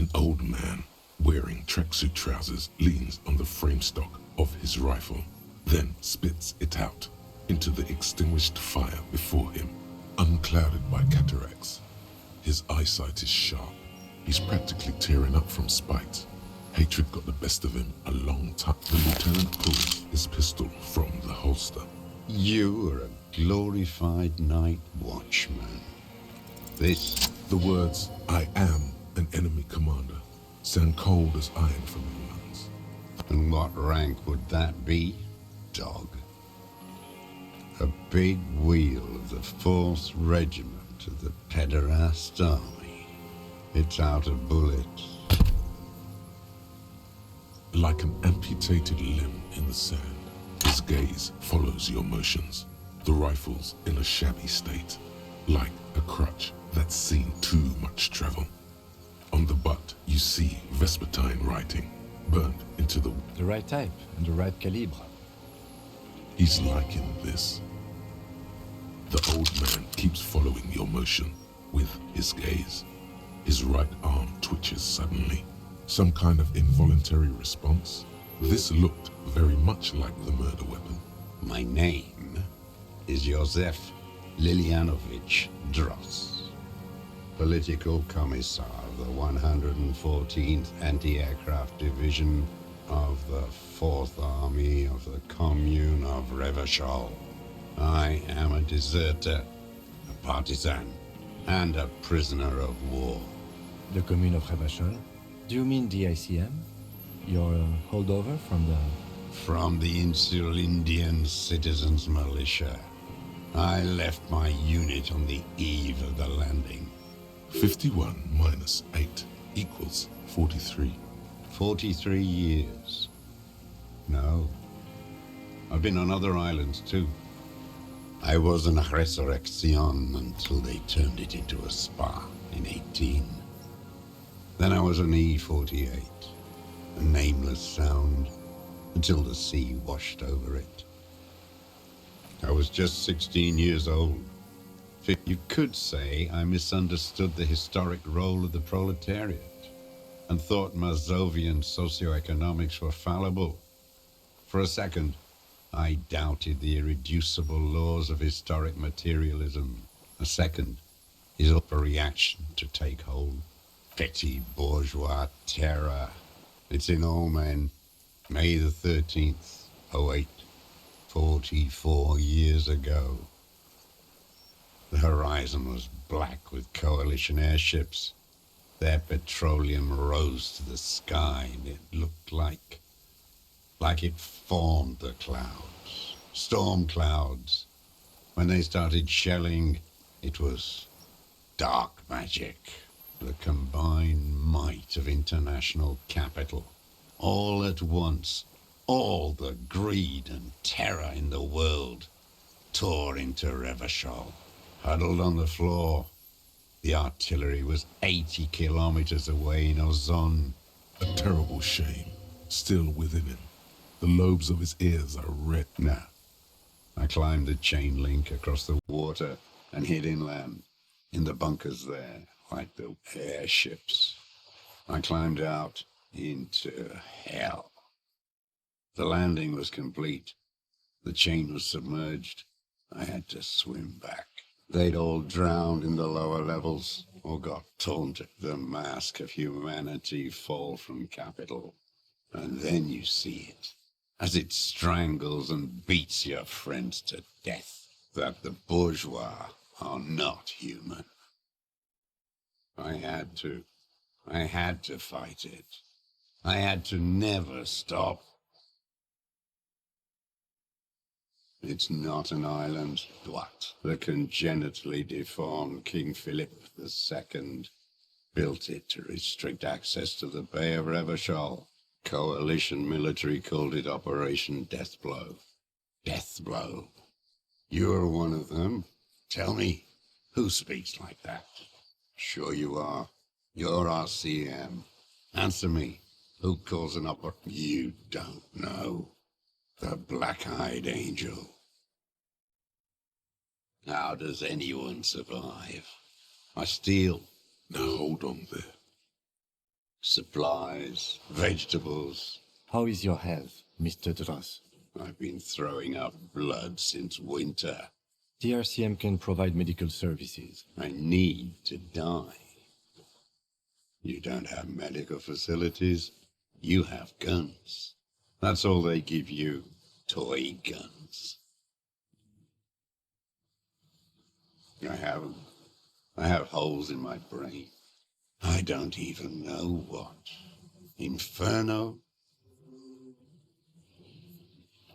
An old man wearing tracksuit trousers leans on the frame stock of his rifle, then spits it out into the extinguished fire before him, unclouded by cataracts. His eyesight is sharp. He's practically tearing up from spite. Hatred got the best of him a long time. The lieutenant pulls his pistol from the holster. You are a glorified night watchman. The words, "I am an enemy commander," sound cold as iron from your lungs. And what rank would that be, dog? A big wheel of the 4th Regiment of the Pederast Army. It's out of bullets. Like an amputated limb in the sand, his gaze follows your motions. The rifle's in a shabby state, like a crutch that's seen too much travel. On the butt, you see Vespertine writing, burned into the... The right type and the right calibre. He's liking this. The old man keeps following your motion with his gaze. His right arm twitches suddenly. Some kind of involuntary response. This looked very much like the murder weapon. My name is Josef Lilianovich Dros, Political Commissar of the 114th Anti-Aircraft Division of the 4th Army of the Commune of Revachol. I am a deserter, a partisan, and a prisoner of war. The Commune of Revachol? Do you mean the ICM? You're a holdover from the... From the Insular Indian Citizens Militia. I left my unit on the eve of the landing. 51 minus 8 equals 43. 43 years. No. I've been on other islands too. I was in Resurrection until they turned it into a spa in 18. Then I was an E-48, a nameless sound, until the sea washed over it. I was just 16 years old. You could say I misunderstood the historic role of the proletariat and thought Mazovian socioeconomics were fallible. For a second, I doubted the irreducible laws of historic materialism. A second, his overreaction to take hold. Petty bourgeois terror. It's in all men. May the 13th, 08, 44 years ago. The horizon was black with coalition airships. Their petroleum rose to the sky, and it looked like it formed the clouds. Storm clouds. When they started shelling, it was dark magic. The combined might of international capital. All at once, all the greed and terror in the world tore into Revachol. Huddled on the floor, the artillery was 80 kilometers away in Ozon. A terrible shame, still within him. The lobes of his ears are red. No. I climbed the chain link across the water and hid inland, in the bunkers there, like the airships. I climbed out into hell. The landing was complete. The chain was submerged. I had to swim back. They'd all drowned in the lower levels or got taunted. The mask of humanity fall from capital. And then you see it, as it strangles and beats your friends to death, that the bourgeois are not human. I had to fight it. I had to never stop. It's not an island. What? The congenitally deformed King Philip II built it to restrict access to the Bay of Revachol. Coalition military called it Operation Deathblow. Deathblow. You're one of them. Tell me, who speaks like that? Sure you are. You're RCM. Answer me. Who calls an opera? You don't know. The Black-Eyed Angel. How does anyone survive? I steal. Now hold on there. Supplies, vegetables. How is your health, Mr. Dros? I've been throwing up blood since winter. The RCM can provide medical services. I need to die. You don't have medical facilities. You have guns. That's all they give you. Toy guns. I haven't. I have holes in my brain. I don't even know what. Inferno?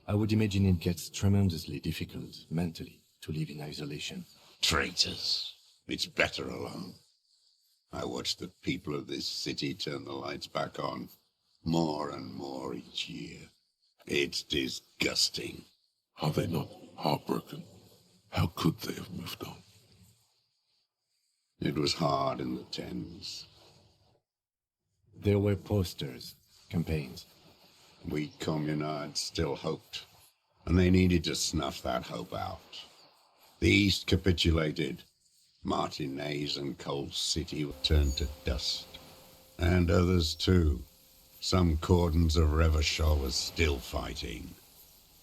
I would imagine it gets tremendously difficult, mentally, to live in isolation. Traitors. It's better alone. I watch the people of this city turn the lights back on more and more each year. It's disgusting. Are they not heartbroken? How could they have moved on? It was hard in the tens. There were posters, campaigns. We communards still hoped, and they needed to snuff that hope out. The East capitulated. Martinez and Cold City were turned to dust. And others too. Some cordons of Revachol were still fighting.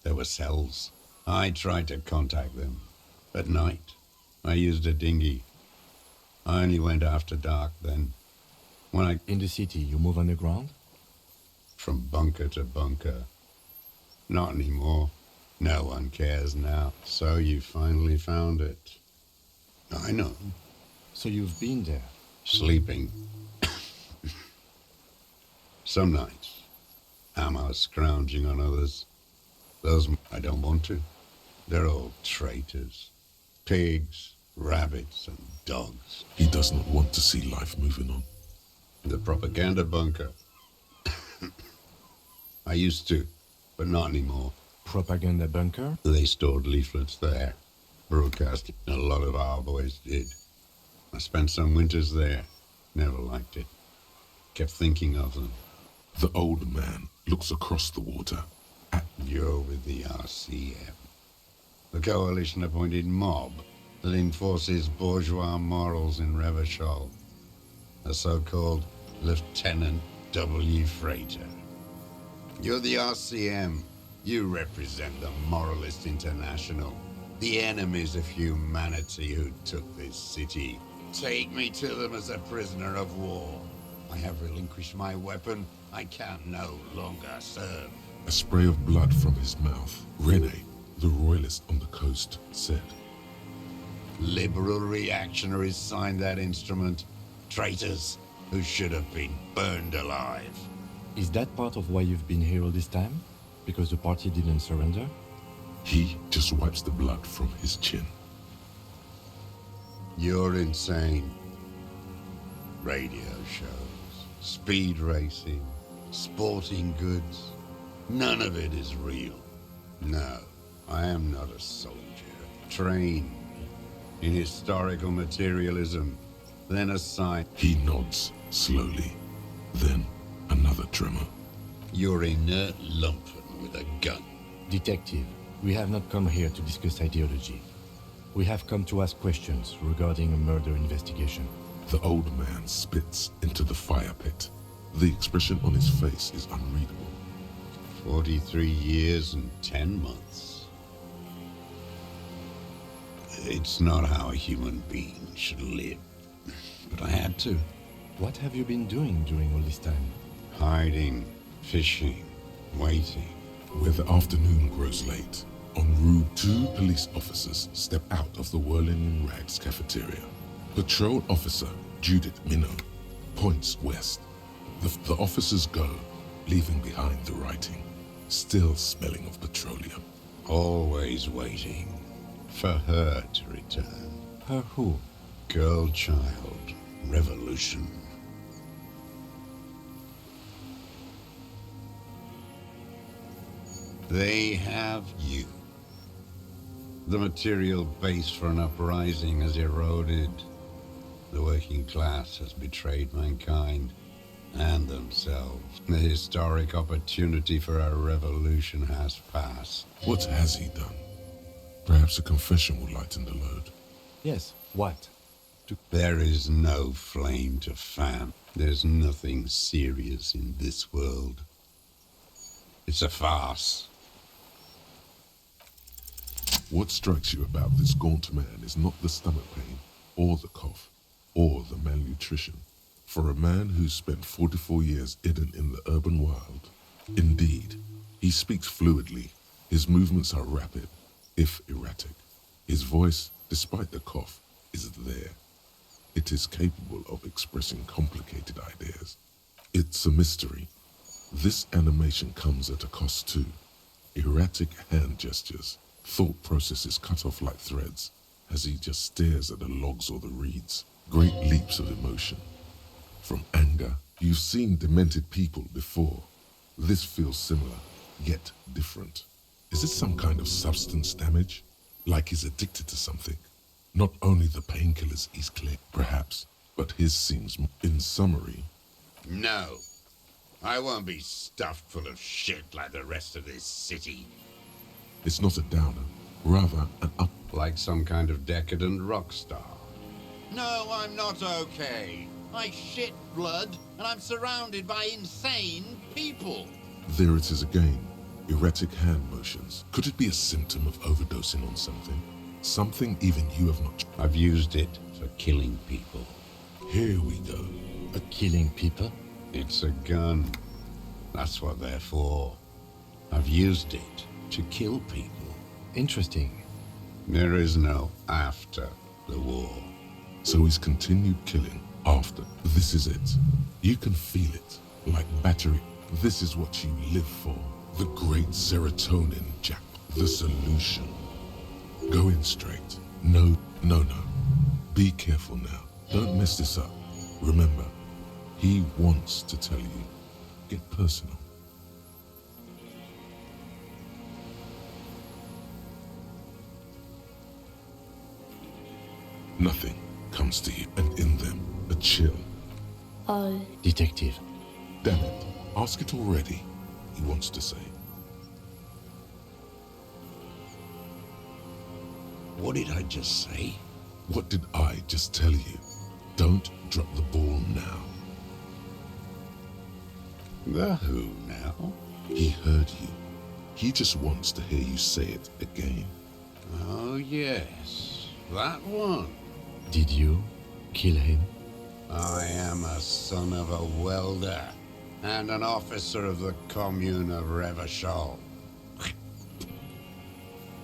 There were cells. I tried to contact them. At night, I used a dinghy. I only went after dark then. In the city, you move underground? From bunker to bunker. Not anymore. No one cares now. So you finally found it. I know. So you've been there? Sleeping. Some nights. Ammo scrounging on others. Those I don't want to. They're all traitors. Pigs, rabbits, and dogs. He does not want to see life moving on. The propaganda bunker. I used to, but not anymore. Propaganda bunker? They stored leaflets there. Broadcasting. A lot of our boys did. I spent some winters there. Never liked it. Kept thinking of them. The old man looks across the water at... You're with the RCM. The coalition-appointed mob that enforces bourgeois morals in Revachol. The so-called Lieutenant W. Freighter. You're the RCM. You represent the Moralist International. The enemies of humanity who took this city. Take me to them as a prisoner of war. I have relinquished my weapon. I can no longer serve. A spray of blood from his mouth. Rene, the royalist on the coast, said. Liberal reactionaries signed that instrument. Traitors who should have been burned alive. Is that part of why you've been here all this time? Because the party didn't surrender? He just wipes the blood from his chin. You're insane. Radio shows, speed racing, sporting goods. None of it is real. No, I am not a soldier. Trained in historical materialism, then assigned. He nods slowly, then another tremor. You're inert lumpen with a gun. Detective, we have not come here to discuss ideology. We have come to ask questions regarding a murder investigation. The old man spits into the fire pit. The expression on his face is unreadable. 43 years and 10 months. It's not how a human being should live. But I had to. What have you been doing during all this time? Hiding, fishing, waiting. Where the afternoon grows late, en route, 2 police officers step out of the Whirling in Rags cafeteria. Patrol officer Judith Minot points west. The officers go, leaving behind the writing, still smelling of petroleum. Always waiting for her to return. Her who? Girl child, revolution. They have you. The material base for an uprising has eroded. The working class has betrayed mankind and themselves. The historic opportunity for a revolution has passed. What has he done? Perhaps a confession will lighten the load. Yes, what? There is no flame to fan. There's nothing serious in this world. It's a farce. What strikes you about this gaunt man is not the stomach pain, or the cough, or the malnutrition. For a man who's spent 44 years hidden in the urban wild, indeed, he speaks fluidly. His movements are rapid, if erratic. His voice, despite the cough, is there. It is capable of expressing complicated ideas. It's a mystery. This animation comes at a cost too. Erratic hand gestures, thought processes cut off like threads, as he just stares at the logs or the reeds. Great leaps of emotion. From anger, you've seen demented people before. This feels similar, yet different. Is it some kind of substance damage? Like he's addicted to something? Not only the painkillers he's clear, perhaps, but his seems, in summary... No. I won't be stuffed full of shit like the rest of this city. It's not a downer, rather an up... Like some kind of decadent rock star. No, I'm not okay. I shit blood, and I'm surrounded by insane people. There it is again. Erratic hand motions. Could it be a symptom of overdosing on something? Something even you have not... I've used it for killing people. Here we go. Killing people? It's a gun. That's what they're for. I've used it to kill people. Interesting. There is no after the war. So he's continued killing after. This is it. You can feel it, like battery. This is what you live for. The great serotonin, Jack. The solution. Go in straight. No. Be careful now. Don't mess this up. Remember, he wants to tell you. Get personal. Nothing comes to you, and in them, a chill. All. Detective. Damn it. Ask it already, he wants to say. What did I just say? What did I just tell you? Don't drop the ball now. The who now? He heard you. He just wants to hear you say it again. Oh, yes. That one. Did you kill him? I am a son of a welder and an officer of the commune of Revachol.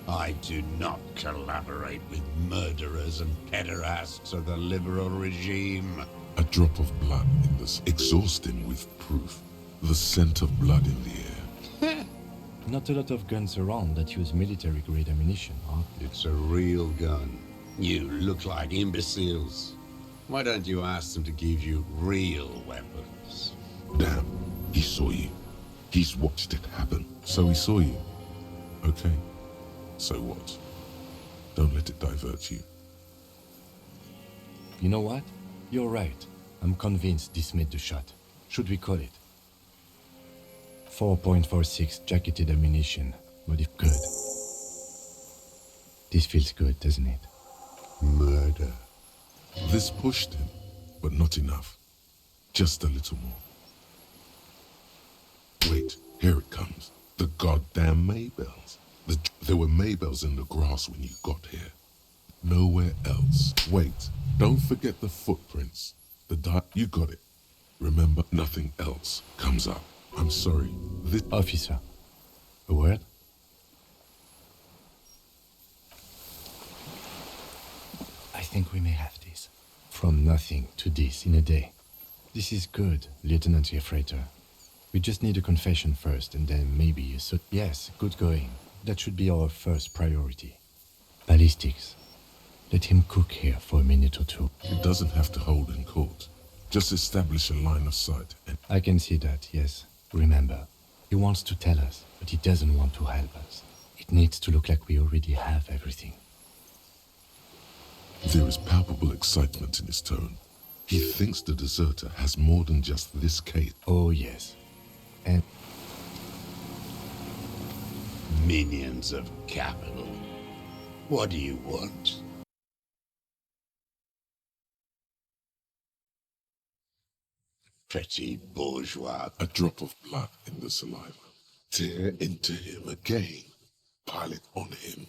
I do not collaborate with murderers and pederasts of the liberal regime. A drop of blood in this. Exhaust him with proof. The scent of blood in the air. Not a lot of guns around that use military-grade ammunition, huh? It's a real gun. You look like imbeciles. Why don't you ask them to give you real weapons? Damn, he saw you. He's watched it happen. So he saw you. Okay. So what? Don't let it divert you. You know what? You're right. I'm convinced this made the shot. Should we call it? 4.46 jacketed ammunition. But if good. This feels good, doesn't it? Murder. This pushed him, but not enough. Just a little more. Wait, here it comes. The goddamn Maybells. There were Maybells in the grass when you got here. Nowhere else. Wait, don't forget the footprints. You got it. Remember, nothing else comes up. I'm sorry. This... Officer, a word? I think we may have this. From nothing to this in a day. This is good, Lieutenant Gefreiter. We just need a confession first, and then maybe a suit. Yes, good going. That should be our first priority. Ballistics. Let him cook here for a minute or two. It doesn't have to hold in court. Just establish a line of sight and... I can see that, yes. Remember, he wants to tell us, but he doesn't want to help us. It needs to look like we already have everything. There is palpable excitement in his tone. He thinks the deserter has more than just this case. Oh, yes. And... Minions of capital. What do you want? Petit bourgeois. A drop of blood in the saliva. Tear into him again. Pile it on him.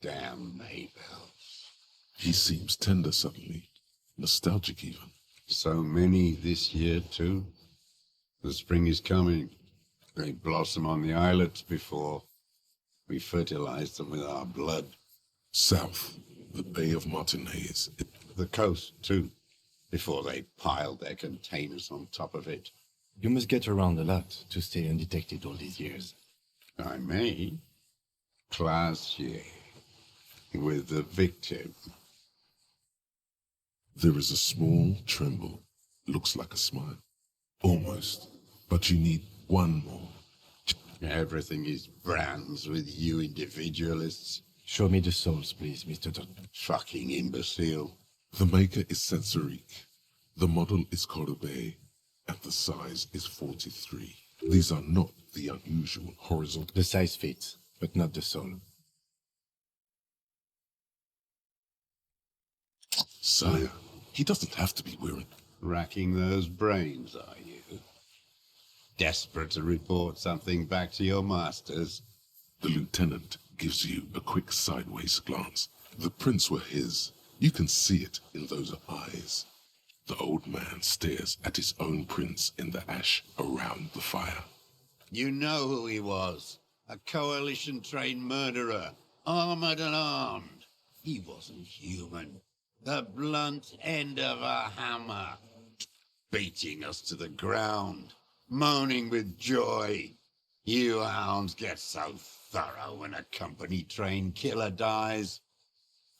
Damn Mabel. He seems tender suddenly. Nostalgic even. So many this year, too. The spring is coming. They blossom on the islets before we fertilize them with our blood. South, the Bay of Martinez. The coast, too, before they pile their containers on top of it. You must get around a lot to stay undetected all these years. I may. Classier. With the victim. There is a small tremble. Looks like a smile. Almost. But you need one more. Everything is brands with you individualists. Show me the souls, please, Mr. Fucking imbecile. The maker is Sensorique. The model is Cordobe. And the size is 43. These are not the unusual horizontal. The size fits, but not the soul. Sire, he doesn't have to be wearing. Racking those brains, are you? Desperate to report something back to your masters? The lieutenant gives you a quick sideways glance. The prints were his. You can see it in those eyes. The old man stares at his own prints in the ash around the fire. You know who he was. A coalition-trained murderer. Armored and armed. He wasn't human. The blunt end of a hammer. Beating us to the ground. Moaning with joy. You hounds get so thorough when a company-trained killer dies.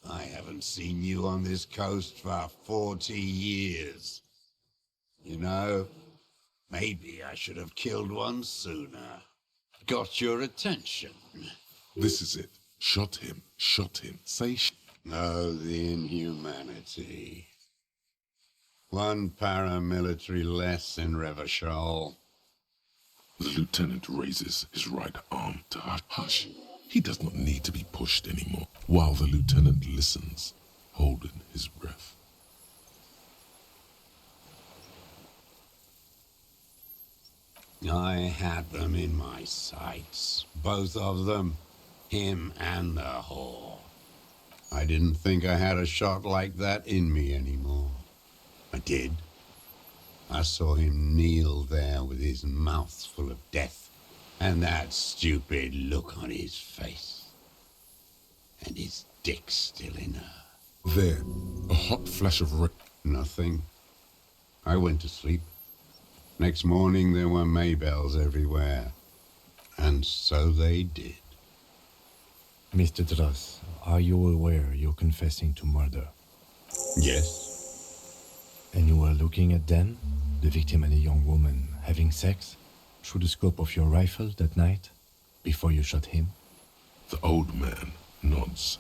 I haven't seen you on this coast for 40 years. You know, maybe I should have killed one sooner. Got your attention. This is it. Shot him. Say Oh, the inhumanity. One paramilitary less in Revachol. The lieutenant raises his right arm to hush. He does not need to be pushed anymore, while the lieutenant listens, holding his breath. I had them in my sights, both of them, him and the whore. I didn't think I had a shot like that in me anymore. I did. I saw him kneel there with his mouth full of death, and that stupid look on his face. And his dick still in her. There, a hot flash of Nothing. I went to sleep. Next morning there were Maybells everywhere. And so they did. Mr. Dros, are you aware you're confessing to murder? Yes. And you were looking at them, the victim and a young woman, having sex, through the scope of your rifle that night, before you shot him? The old man nods.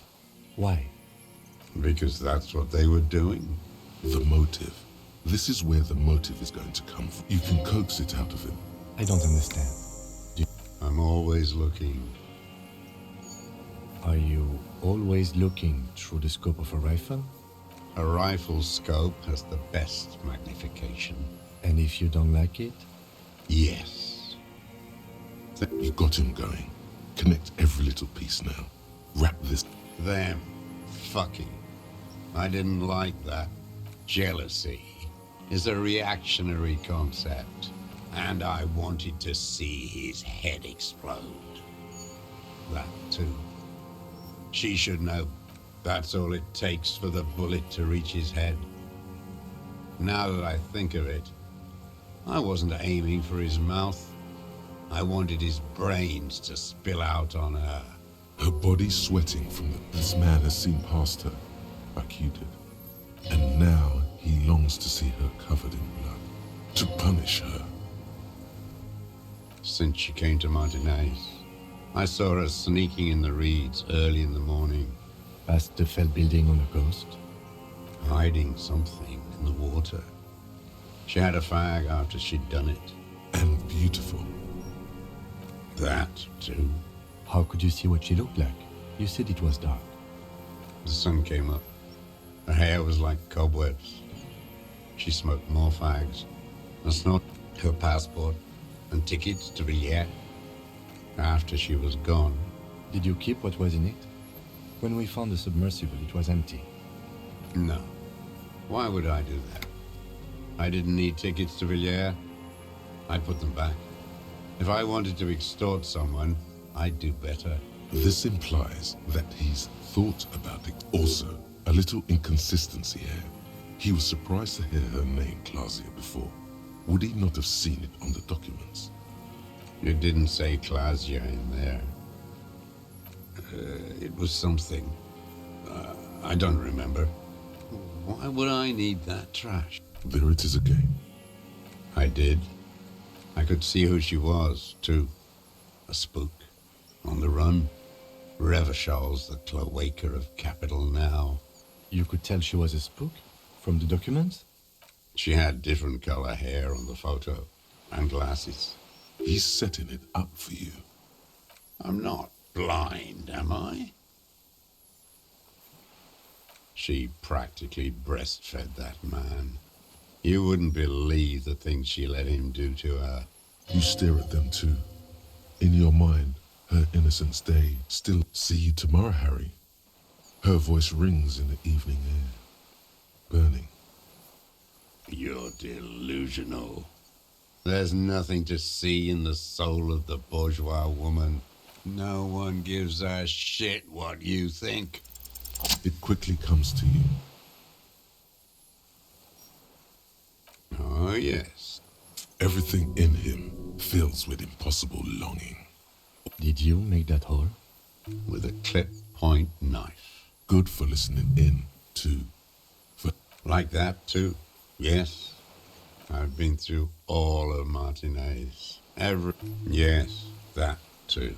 Why? Because that's what they were doing. The motive. This is where the motive is going to come from. You can coax it out of him. I don't understand. I'm always looking. Are you always looking through the scope of a rifle? A rifle scope has the best magnification. And if you don't like it? Yes. You got him going. Connect every little piece now. Wrap this. Them. Fucking. I didn't like that. Jealousy is a reactionary concept. And I wanted to see his head explode. That too. She should know that's all it takes for the bullet to reach his head. Now that I think of it, I wasn't aiming for his mouth. I wanted his brains to spill out on her. Her body sweating from this man has seen past her, like you did. And now he longs to see her covered in blood. To punish her. Since she came to Martinez, I saw her sneaking in the reeds early in the morning. Past the fell building on the coast? Hiding something in the water. She had a fag after she'd done it. And beautiful. That, too. How could you see what she looked like? You said it was dark. The sun came up. Her hair was like cobwebs. She smoked more fags and snorted her passport and tickets to Villiers. After she was gone, Did you keep what was in it? When we found the submersible, it was empty. no. Why would I do that? I didn't need tickets to Villiers. I'd put them back. If I wanted to extort someone, I'd do better. This implies that he's thought about it. Also, a little inconsistency here. He was surprised to hear her name Clausia before. Would he not have seen it on the documents? It didn't say Clausia in there. It was something. I don't remember. Why would I need that trash? There it is again. I did. I could see who she was, too. A spook. On the run. Revachol's the cloaca of capital now. You could tell she was a spook? From the documents? She had different color hair on the photo. And glasses. He's setting it up for you. I'm not blind, am I? She practically breastfed that man. You wouldn't believe the things she let him do to her. You stare at them too. In your mind, her innocence day. Still, see you tomorrow, Harry. Her voice rings in the evening air. Burning. You're delusional. There's nothing to see in the soul of the bourgeois woman. No one gives a shit what you think. It quickly comes to you. Oh, yes. Everything in him fills with impossible longing. Did you make that hole? With a clip-point knife. Good for listening in, too. Like that, too? Yes. I've been through all of Martinez. Yes, that, too.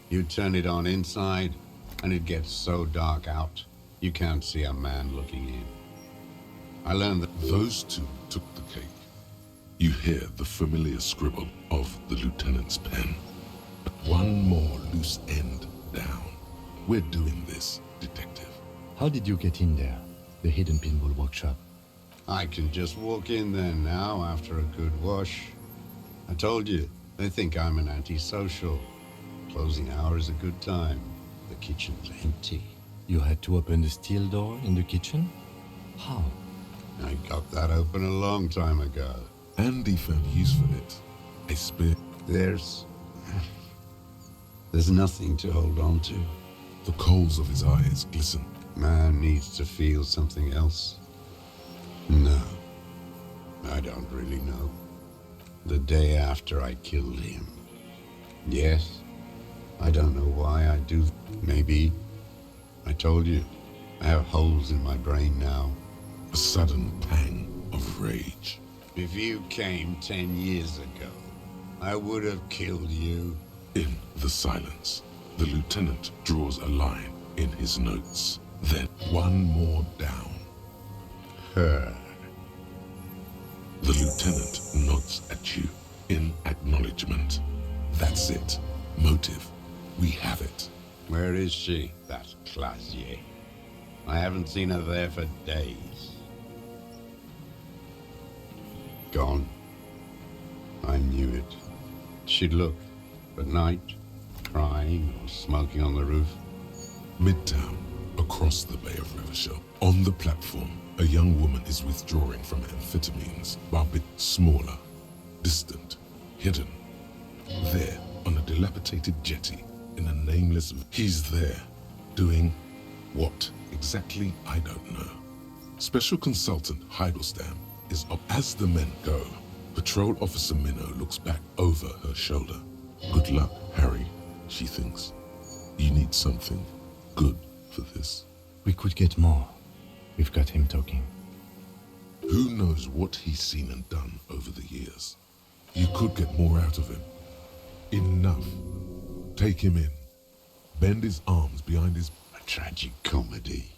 You turn it on inside, and it gets so dark out, you can't see a man looking in. I learned that Those two took the cake. You hear the familiar scribble of the lieutenant's pen. One more loose end down. We're doing this, detective. How did you get in there? The hidden pinball workshop. I can just walk in there now after a good wash. I told you, they think I'm an antisocial. Closing hour is a good time. The kitchen's empty. You had to open the steel door in the kitchen? How? I got that open a long time ago. Andy found use for it. A spear. There's nothing to hold on to. The coals of his eyes glisten. Man needs to feel something else. No, I don't really know. The day after I killed him. Yes, I don't know why I do. Maybe. I told you, I have holes in my brain now. A sudden pang of rage. If you came 10 years ago, I would have killed you. In the silence, the lieutenant draws a line in his notes. Then one more down. Her. The lieutenant nods at you in acknowledgement. That's it. Motive. We have it. Where is she, that Clausier? I haven't seen her there for days. Gone. I knew it. She'd look at night, crying or smoking on the roof. Midtown, across the Bay of Revachol. On the platform, a young woman is withdrawing from amphetamines, but a bit smaller, distant, hidden. There, on a dilapidated jetty, in a nameless... He's there, doing what exactly, I don't know. Special Consultant Heidelstam is up. As the men go, Patrol Officer Minnow looks back over her shoulder. Good luck, Harry, she thinks. You need something good for this. We could get more. We've got him talking. Who knows what he's seen and done over the years? You could get more out of him. Enough. Take him in. Bend his arms behind his... A tragic comedy.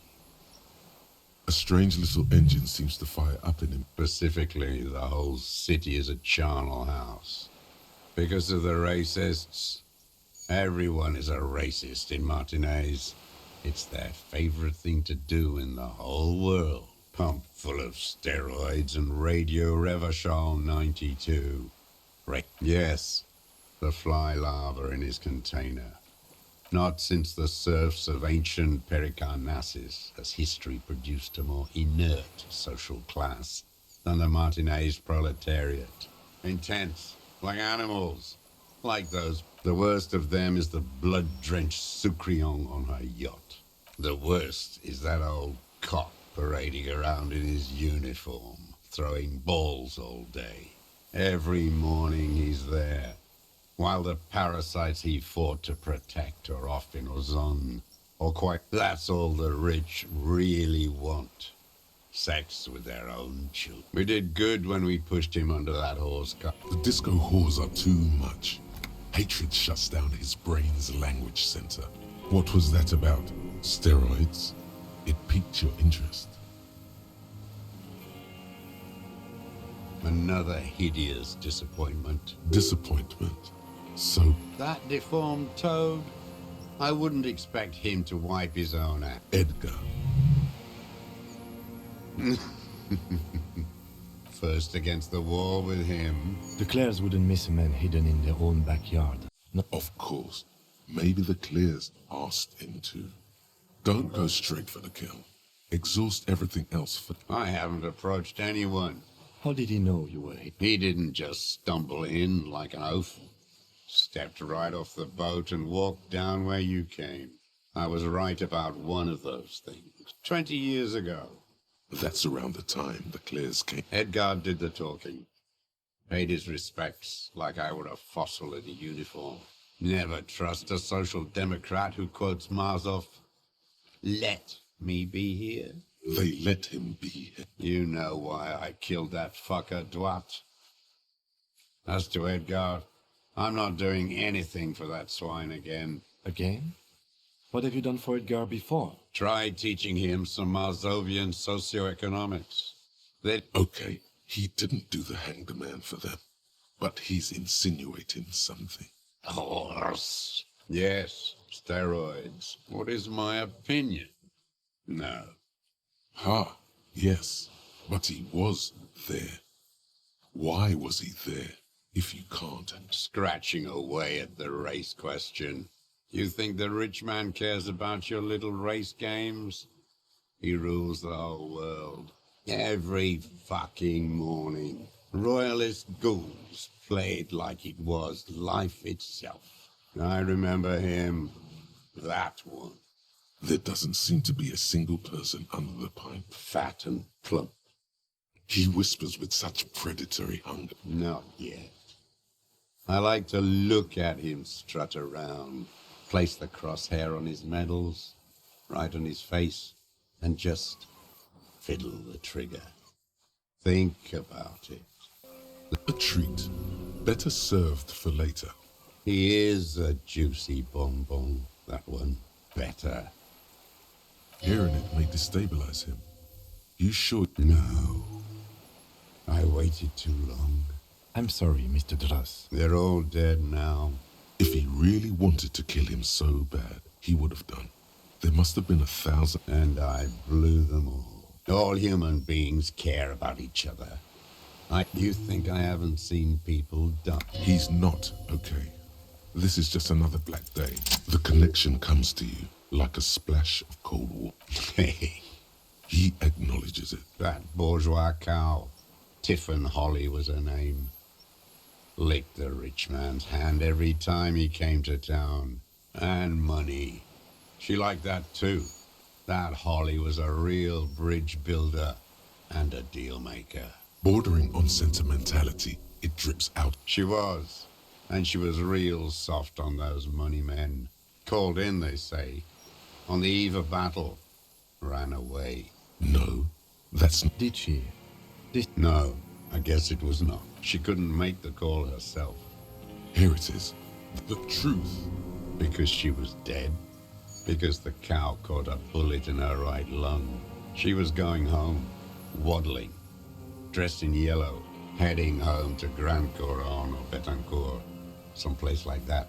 A strange little engine seems to fire up in him. Specifically, the whole city is a charnel house. Because of the racists. Everyone is a racist in Martinez. It's their favorite thing to do in the whole world. Pumped full of steroids and radio Revachol 92. Yes, the fly larva in his container. Not since the serfs of ancient Pericarnassus has history produced a more inert social class than the Martinez proletariat. Intense, like animals, like those. The worst of them is the blood-drenched Sucrion on her yacht. The worst is that old cock parading around in his uniform, throwing balls all day. Every morning he's there, while the parasites he fought to protect are off in Ozon. Or quite, that's all the rich really want. Sex with their own children. We did good when we pushed him under that horse car. The disco whores are too much. Hatred shuts down his brain's language center. What was that about? Steroids? It piqued your interest. Another hideous disappointment. Disappointment. So, That deformed toad? I wouldn't expect him to wipe his own ass. Edgar. First against the wall with him. The Clares wouldn't miss a man hidden in their own backyard. No. Of course. Maybe the Clears asked him to. Don't go straight for the kill. Exhaust everything else for... I haven't approached anyone. How did he know you were hidden? He didn't just stumble in like an oaf. Stepped right off the boat and walked down where you came. I was right about one of those things. 20 years ago. That's around the time the Clears came. Edgar did the talking. Paid his respects like I were a fossil in a uniform. Never trust a social democrat who quotes Marzov. Let me be here. They let him be. You know why I killed that fucker, Dwat. As to Edgar, I'm not doing anything for that swine again. Again? What have you done for Edgar before? Tried teaching him some Marzovian socioeconomics. Okay, he didn't do the hang the man for them. But he's insinuating something. Horse. Yes, steroids. What is my opinion? No. Ha, yes, but he was there. Why was he there, if you can't? Scratching away at the race question. You think the rich man cares about your little race games? He rules the whole world. Every fucking morning. Royalist ghouls played like it was life itself. I remember him. That one. There doesn't seem to be a single person under the pipe. Fat and plump. He whispers with such predatory hunger. Not yet. I like to look at him strut around, place the crosshair on his medals, right on his face, and just fiddle the trigger. Think about it. A treat, better served for later. He is a juicy bonbon, that one. Better. Hearing it may destabilize him. You should. No. I waited too long. I'm sorry, Mr. Dros. They're all dead now. If he really wanted to kill him so bad, he would have done. There must have been 1,000. And I blew them all. All human beings care about each other. You think I haven't seen people die? He's not okay. This is just another black day. The connection comes to you like a splash of cold water. He acknowledges it. That bourgeois cow, Tiffin Holly was her name, licked the rich man's hand every time he came to town. And money. She liked that too. That Holly was a real bridge builder and a deal maker. Bordering on sentimentality, it drips out. She was. And she was real soft on those money men. Called in, they say. On the eve of battle. Ran away. No, that's... Did she? No, I guess it was not. She couldn't make the call herself. Here it is. The truth. Because she was dead. Because the cow caught a bullet in her right lung. She was going home, waddling, dressed in yellow, heading home to Grand Couronne or Betancourt, someplace like that.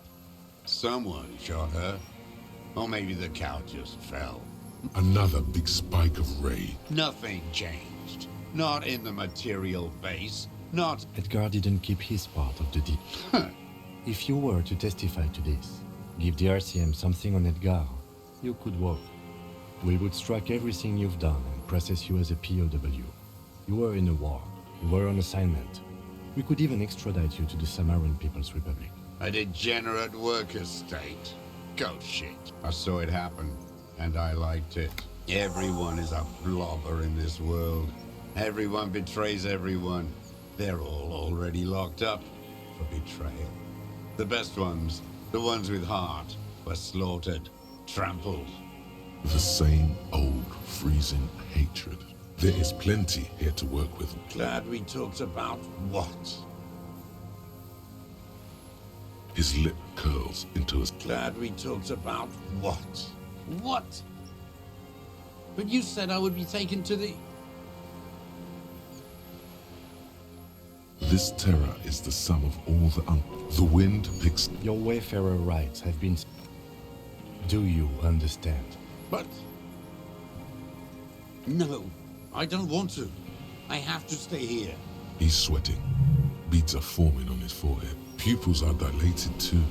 Someone shot her. Or maybe the cow just fell. Another big spike of ray. Nothing changed. Not in the material base. Not... Edgar didn't keep his part of the deal. If you were to testify to this, give the RCM something on Edgar, you could walk. We would strike everything you've done and process you as a POW. You were in a war. You were on assignment. We could even extradite you to the Samaran People's Republic. A degenerate worker state. Go shit. I saw it happen, and I liked it. Everyone is a blobber in this world. Everyone betrays everyone. They're all already locked up for betrayal. The best ones, the ones with heart, were slaughtered, trampled. The same old freezing hatred. There is plenty here to work with. Glad we talked about what? His lip curls into his... Glad we talked about what? What? But you said I would be taken to the... This terror is the sum of all the wind picks... Your Wayfarer rights have been... Do you understand? But... No, I don't want to. I have to stay here. He's sweating. Beads are forming on his forehead. Pupils are dilated too.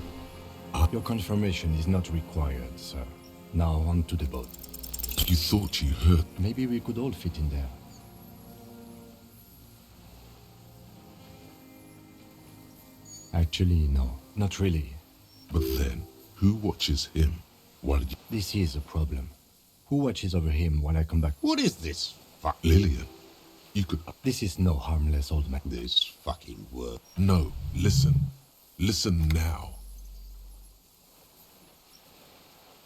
Your confirmation is not required, sir. Now on to the boat. You thought you heard... Maybe we could all fit in there. Actually, no. Not really. But then, who watches him while you... This is a problem. Who watches over him while I come back? What is this fuck? Lillian, you could... This is no harmless old man. This fucking word. No, listen. Listen now.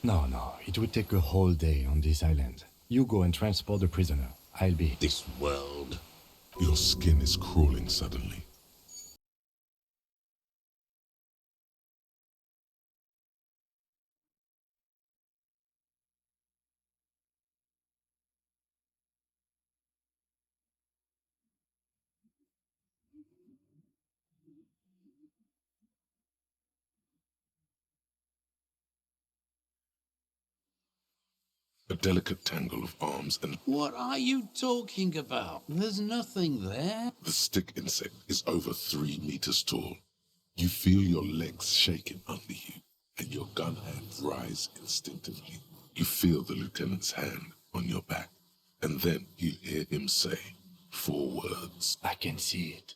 No. It would take a whole day on this island. You go and transport the prisoner. I'll be... This world. Your skin is crawling suddenly. A delicate tangle of arms and... What are you talking about? There's nothing there. The stick insect is over 3 meters tall. You feel your legs shaking under you, and your gun hands rise instinctively. You feel the lieutenant's hand on your back, and then you hear him say 4 words. I can see it.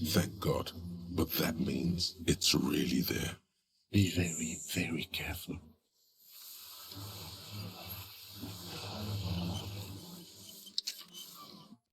Thank God, but that means it's really there. Be very, very careful.